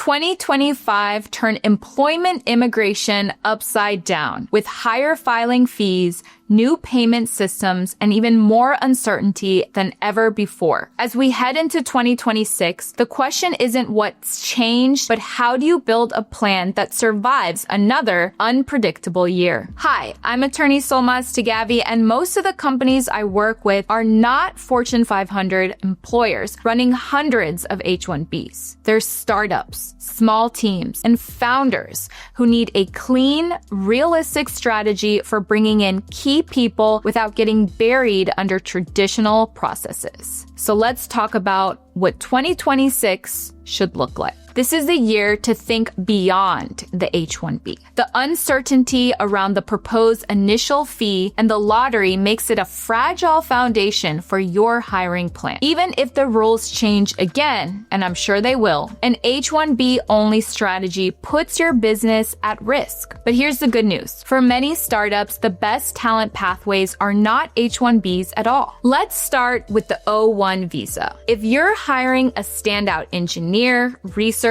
2025 turned employment immigration upside down with higher filing fees, new payment systems, and even more uncertainty than ever before. As we head into 2026, the question isn't what's changed, but how do you build a plan that survives another unpredictable year? Hi, I'm attorney Soulmaz Taghavi, and most of the companies I work with are not Fortune 500 employers running hundreds of H-1Bs. They're startups, small teams, and founders who need a clean, realistic strategy for bringing in key people without getting buried under traditional processes. So let's talk about what 2026 should look like. This is the year to think beyond the H-1B. The uncertainty around the proposed initial fee and the lottery makes it a fragile foundation for your hiring plan. Even if the rules change again, and I'm sure they will, an H-1B only strategy puts your business at risk. But here's the good news. For many startups, the best talent pathways are not H-1Bs at all. Let's start with the O-1 visa. If you're hiring a standout engineer, researcher,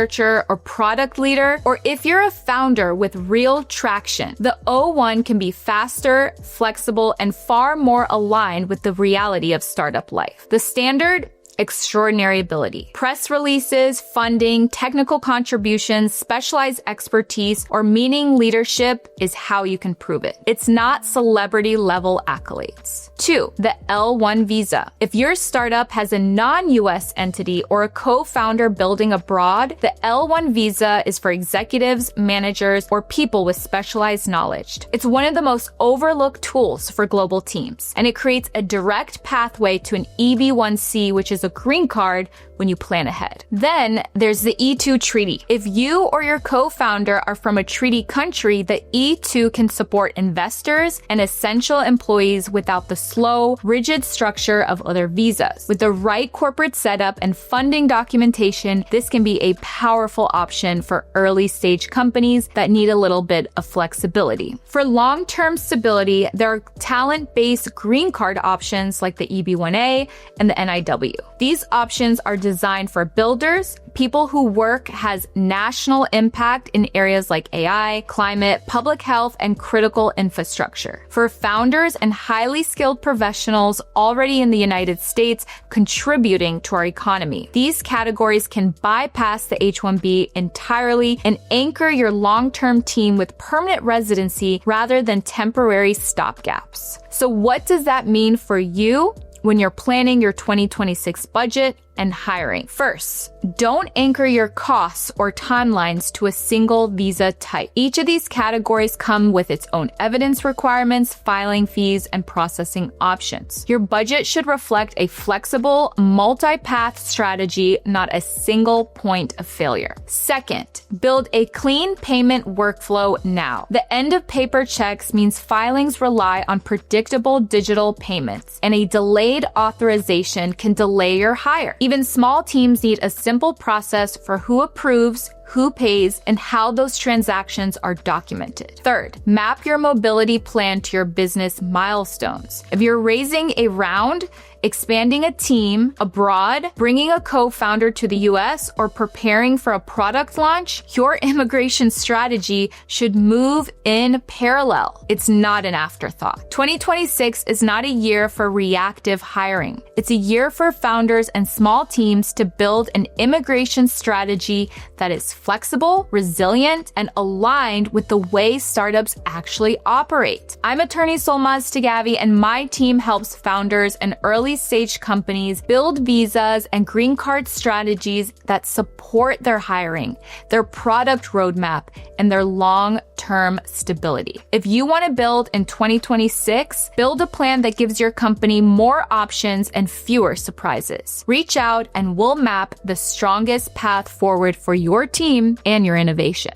or product leader, or if you're a founder with real traction, the O1 can be faster, flexible, and far more aligned with the reality of startup life. The standard: extraordinary ability. Press releases, funding, technical contributions, specialized expertise, or meaning leadership is how you can prove it. It's not celebrity level accolades. 2. The L1 visa. If your startup has a non-US entity or a co-founder building abroad, the L1 visa is for executives, managers, or people with specialized knowledge. It's one of the most overlooked tools for global teams, and it creates a direct pathway to an EB1C, which is a green card when you plan ahead. Then there's the E2 treaty. If you or your co-founder are from a treaty country, the E2 can support investors and essential employees without the slow, rigid structure of other visas. With the right corporate setup and funding documentation, this can be a powerful option for early stage companies that need a little bit of flexibility. For long-term stability, there are talent-based green card options like the EB1A and the NIW. These options are designed for builders, people who work has national impact in areas like AI, climate, public health, and critical infrastructure. For founders and highly skilled professionals already in the United States contributing to our economy, these categories can bypass the H-1B entirely and anchor your long-term team with permanent residency rather than temporary stopgaps. So what does that mean for you when you're planning your 2026 budget and hiring? First, don't anchor your costs or timelines to a single visa type. Each of these categories come with its own evidence requirements, filing fees, and processing options. Your budget should reflect a flexible, multi-path strategy, not a single point of failure. Second, build a clean payment workflow now. The end of paper checks means filings rely on predictable digital payments, and a delayed authorization can delay your hire. Even small teams need a simple process for who approves, who pays, and how those transactions are documented. Third, map your mobility plan to your business milestones. If you're raising a round, expanding a team abroad, bringing a co-founder to the US, or preparing for a product launch, your immigration strategy should move in parallel. It's not an afterthought. 2026 is not a year for reactive hiring. It's a year for founders and small teams to build an immigration strategy that is flexible, resilient, and aligned with the way startups actually operate. I'm attorney Soulmaz Taghavi, and my team helps founders and early-stage companies build visas and green card strategies that support their hiring, their product roadmap, and their long-term stability. If you want to build in 2026, build a plan that gives your company more options and fewer surprises. Reach out and we'll map the strongest path forward for your team and your innovation.